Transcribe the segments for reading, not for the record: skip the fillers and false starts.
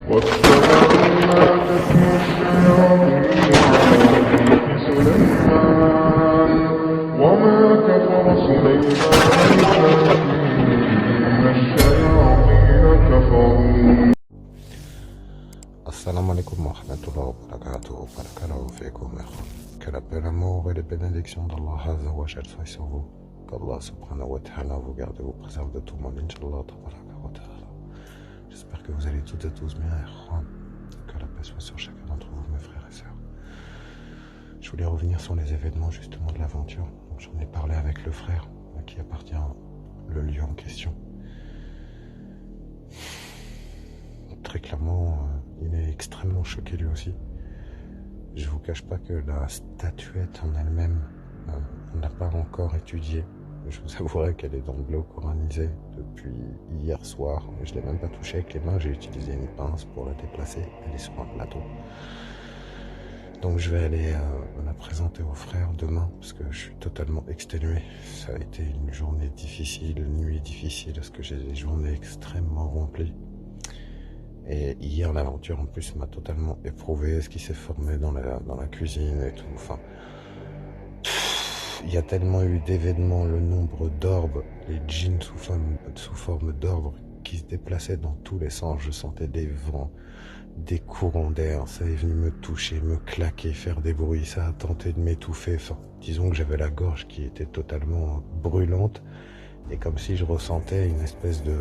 واتبعوا ما تتلو الشياطين على ملك سليمان وما كفر سليمان ولكن الشياطين كفروا. Assalamu alaikum wa rahmatullahi wa barakatuh, barakallahu fikum, que la paix, l'amour et les bénédictions d'Allah Azza wa Jal soient sur vous, qu'Allah subhanahu wa ta'ala vous garde et vous préserve de tout mal, Inch'Allah wa ta'ala. J'espère que vous allez toutes et tous bien, que la paix soit sur chacun d'entre vous, mes frères et sœurs. Je voulais revenir sur les événements justement de l'aventure. J'en ai parlé avec le frère à qui appartient le lieu en question. Très clairement, il est extrêmement choqué lui aussi. Je vous cache pas que la statuette en elle-même, on n'a pas encore étudié. Je vous avouerai qu'elle est dans le bleu coranisé depuis hier soir. Je l'ai même pas touchée avec les mains, j'ai utilisé une pince pour la déplacer. Elle est sur un plateau. Donc je vais aller la présenter au frère demain parce que je suis totalement exténué. Ça a été une journée difficile, une nuit difficile parce que j'ai des journées extrêmement remplies. Et hier, l'aventure, en plus, m'a totalement éprouvé, ce qui s'est formé dans la cuisine et tout. Enfin, il y a tellement eu d'événements, le nombre d'orbes, les djinns sous forme d'orbes qui se déplaçaient dans tous les sens. Je sentais des vents, des courants d'air. Ça est venu me toucher, me claquer, faire des bruits. Ça a tenté de m'étouffer. Enfin, disons que j'avais la gorge qui était totalement brûlante. Et comme si je ressentais une espèce de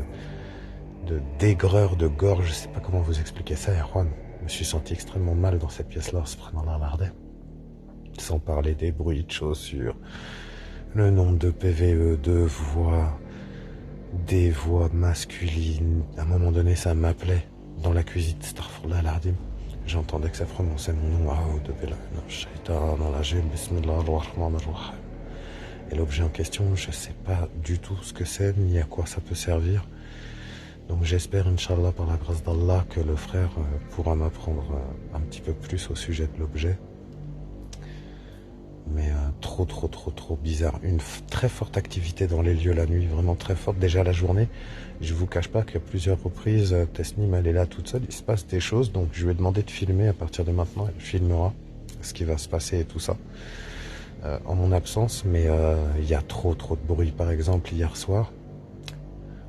d'aigreur de gorge, je sais pas comment vous expliquer ça, Erwan. Je me suis senti extrêmement mal dans cette pièce-là, sans parler des bruits de chaussures, le nombre de PVE, de voix, des voix masculines. À un moment donné, ça m'appelait dans la cuisine, astaghfirullah al-azim. J'entendais que ça prononçait mon nom, et l'objet en question, je sais pas du tout ce que c'est, ni à quoi ça peut servir. Donc j'espère, Inch'Allah, par la grâce d'Allah, que le frère pourra m'apprendre un petit peu plus au sujet de l'objet. Mais trop bizarre. Une très forte activité dans les lieux la nuit, vraiment très forte. Déjà la journée, je vous cache pas qu'à plusieurs reprises, Tesnim, elle est là toute seule, il se passe des choses. Donc je lui ai demandé de filmer à partir de maintenant, elle filmera ce qui va se passer et tout ça. En mon absence, mais il y a trop de bruit. Par exemple, hier soir,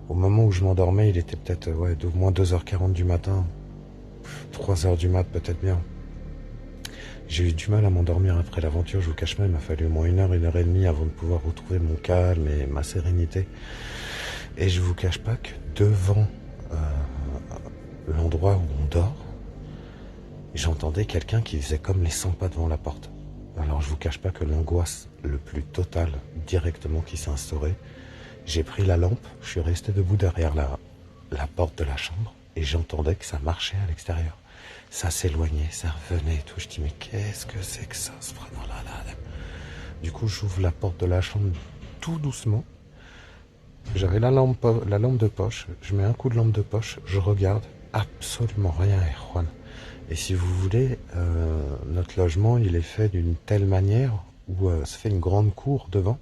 au moment où je m'endormais, il était peut-être au moins 2h40 du matin, 3h du mat peut-être bien. J'ai eu du mal à m'endormir après l'aventure, je vous cache pas, il m'a fallu au moins 1 heure et demie avant de pouvoir retrouver mon calme et ma sérénité. Et je vous cache pas que devant l'endroit où on dort, j'entendais quelqu'un qui faisait comme les 100 pas devant la porte. Alors je vous cache pas que l'angoisse le plus totale directement qui s'est instaurée. J'ai pris la lampe, je suis resté debout derrière la porte de la chambre et j'entendais que ça marchait à l'extérieur. Ça s'éloignait, ça revenait et tout. Je dis mais qu'est-ce que c'est que ça, subhanallah. Du coup j'ouvre la porte de la chambre tout doucement. J'avais la lampe de poche, je mets un coup de lampe de poche, je regarde, absolument rien, Erwan. Et si vous voulez, notre logement il est fait d'une telle manière où ça fait une grande cour devant.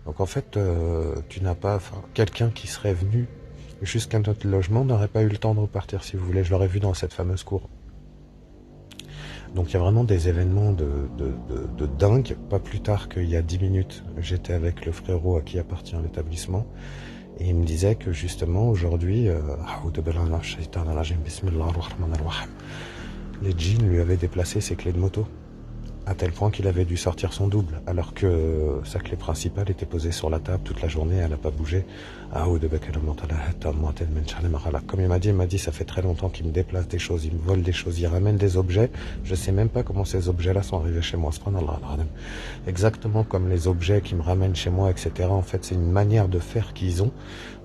Donc en fait, tu n'as pas, quelqu'un qui serait venu jusqu'à notre logement n'aurait pas eu le temps de repartir si vous voulez. Je l'aurais vu dans cette fameuse cour. Donc il y a vraiment des événements de dingue. Pas plus tard qu'il y a 10 minutes, j'étais avec le frérot à qui appartient l'établissement et il me disait que justement aujourd'hui, les djinns lui avaient déplacé ses clés de moto. À tel point qu'il avait dû sortir son double, alors que sa clé principale était posée sur la table toute la journée, elle n'a pas bougé. Comme il m'a dit, ça fait très longtemps qu'il me déplace des choses, il me vole des choses, il ramène des objets. Je sais même pas comment ces objets-là sont arrivés chez moi. Exactement comme les objets qui me ramènent chez moi, etc. En fait, c'est une manière de faire qu'ils ont,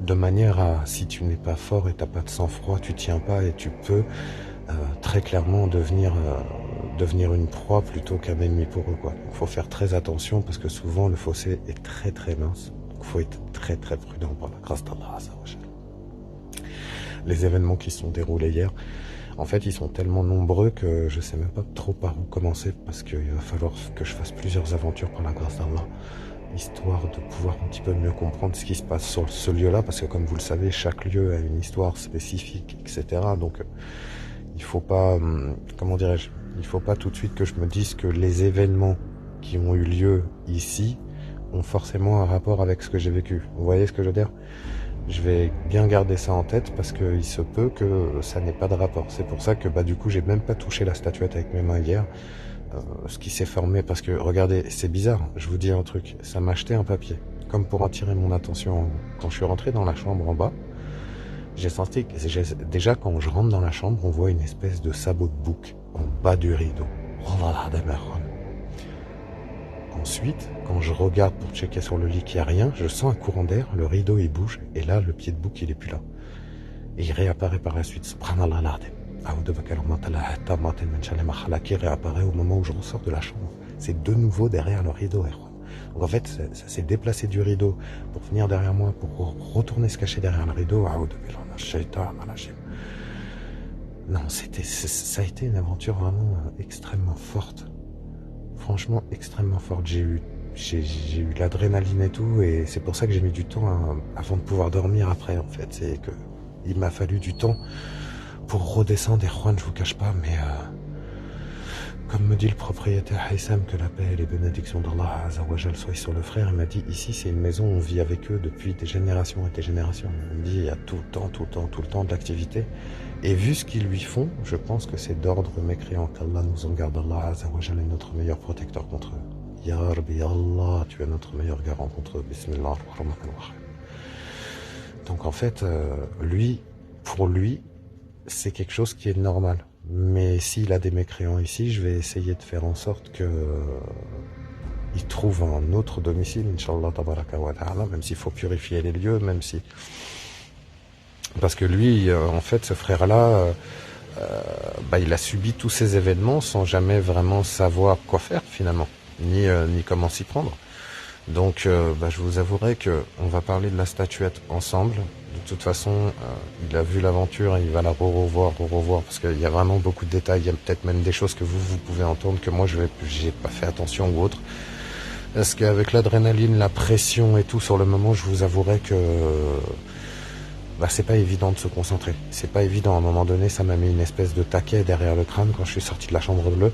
de manière à, si tu n'es pas fort et t'as pas de sang-froid, tu tiens pas et tu peux très clairement devenir une proie plutôt qu'un ennemi pour eux, quoi. Il faut faire très attention parce que souvent le fossé est très mince. Donc il faut être très prudent par la grâce d'Allah. Les événements qui se sont déroulés hier, en fait, ils sont tellement nombreux que je sais même pas trop par où commencer parce qu'il va falloir que je fasse plusieurs aventures par la grâce d'Allah. histoire de pouvoir un petit peu mieux comprendre ce qui se passe sur ce lieu-là, parce que comme vous le savez, chaque lieu a une histoire spécifique, etc. Donc il faut pas, comment dirais-je, il faut pas tout de suite que je me dise que les événements qui ont eu lieu ici ont forcément un rapport avec ce que j'ai vécu. Vous voyez ce que je veux dire? Je vais bien garder ça en tête parce qu'il se peut que ça n'ait pas de rapport. C'est pour ça que du coup j'ai même pas touché la statuette avec mes mains hier. Ce qui s'est formé, parce que regardez, c'est bizarre, je vous dis un truc, ça m'a acheté un papier, comme pour attirer mon attention. Quand je suis rentré dans la chambre en bas, j'ai senti que déjà quand je rentre dans la chambre, on voit une espèce de sabot de bouc en bas du rideau. Ensuite, quand je regarde pour checker sur le lit qu'il n'y a rien, je sens un courant d'air, le rideau il bouge, et là le pied de bouc il est plus là. Et il réapparaît par la suite, subhanallah l'adem. Qui réapparaît au moment où je ressors de la chambre. C'est de nouveau derrière le rideau. Donc en fait, ça s'est déplacé du rideau pour venir derrière moi, pour retourner se cacher derrière le rideau. Non, ça a été une aventure vraiment extrêmement forte. Franchement, extrêmement forte. J'ai eu l'adrénaline et tout, et c'est pour ça que j'ai mis du temps avant de pouvoir dormir après, en fait. C'est que il m'a fallu du temps pour redescendre, et Juan, je vous cache pas, mais comme me dit le propriétaire Haïssam, que la paix et les bénédictions d'Allah Azzawajal soient sur le frère, il m'a dit, ici c'est une maison, on vit avec eux depuis des générations et des générations. Il me dit, il y a tout le temps de l'activité. Et vu ce qu'ils lui font, je pense que c'est d'ordre mécréant, qu'Allah nous en garde. Allah Azzawajal est notre meilleur protecteur contre eux. Ya Rabbi Allah, tu es notre meilleur garant contre eux. Bismillah ar-Rahman ar-Rahim. Donc en fait, pour lui, c'est quelque chose qui est normal. Mais s'il a des mécréants ici, je vais essayer de faire en sorte que il trouve un autre domicile, Inch'Allah tabaraka wa ta'ala, même s'il faut purifier les lieux, même si... Parce que lui, en fait, ce frère-là, il a subi tous ces événements sans jamais vraiment savoir quoi faire, finalement, ni comment s'y prendre. Donc, je vous avouerai que on va parler de la statuette ensemble. De toute façon, il a vu l'aventure et il va la revoir, parce qu'il y a vraiment beaucoup de détails. Il y a peut-être même des choses que vous pouvez entendre que moi, j'ai pas fait attention ou autre. Parce qu'avec l'adrénaline, la pression et tout, sur le moment, je vous avouerai que c'est pas évident de se concentrer. C'est pas évident. À un moment donné, ça m'a mis une espèce de taquet derrière le crâne quand je suis sorti de la chambre bleue.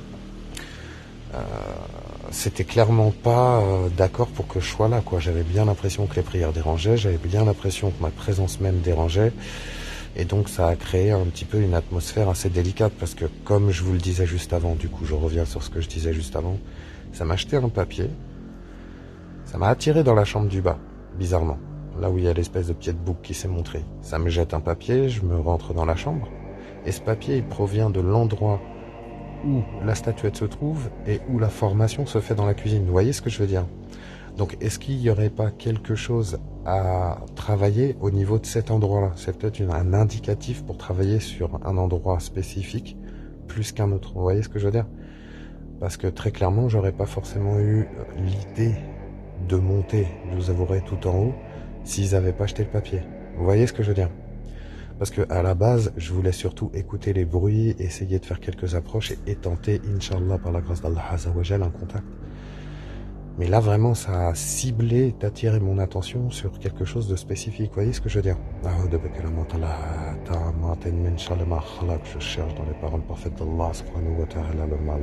C'était clairement pas d'accord pour que je sois là, quoi. J'avais bien l'impression que les prières dérangeaient, j'avais bien l'impression que ma présence même dérangeait, et donc ça a créé un petit peu une atmosphère assez délicate, parce que comme je vous le disais juste avant, du coup je reviens sur ce que je disais juste avant, ça m'a jeté un papier, ça m'a attiré dans la chambre du bas, bizarrement, là où il y a l'espèce de pied de bouc qui s'est montré. Ça me jette un papier, je me rentre dans la chambre, et ce papier il provient de l'endroit où la statuette se trouve et où la formation se fait dans la cuisine. Vous voyez ce que je veux dire? Donc est-ce qu'il n'y aurait pas quelque chose à travailler au niveau de cet endroit-là? C'est peut-être un indicatif pour travailler sur un endroit spécifique plus qu'un autre. Vous voyez ce que je veux dire? Parce que très clairement, j'aurais pas forcément eu l'idée de monter, je vous avouerai, tout en haut s'ils n'avaient pas jeté le papier. Vous voyez ce que je veux dire? Parce que à la base, je voulais surtout écouter les bruits, essayer de faire quelques approches et tenter, Inch'Allah, par la grâce d'Allah Azzawajal, un contact. Mais là, vraiment, ça a ciblé d'attirer mon attention sur quelque chose de spécifique. Vous voyez ce que je veux dire? Je cherche dans les paroles parfaites d'Allah, subhanahu wa ta'ala, le mal.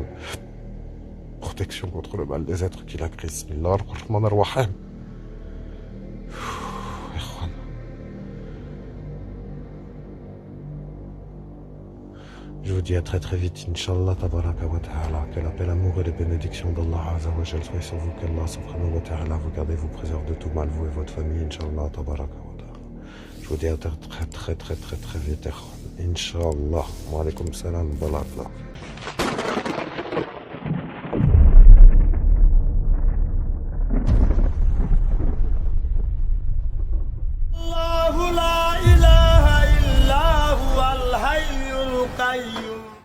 Protection contre le mal des êtres qu'il a créés. Bismillah ar-Rahman ar-Rahim. Je vous dis à très très vite, Inch'Allah, tabaraka wa ta'ala, que la paix, l'amour et les bénédictions d'Allah Azzawajal soient sur vous, qu'Allah subhanahu wa ta'ala vous gardez, vous préserve de tout mal, vous et votre famille, Inch'Allah, tabaraka wa ta'ala. Je vous dis à très vite, Inch'Allah. Wa alaykum salam, baraklah. الله لا إله إلا هو الحي القيوم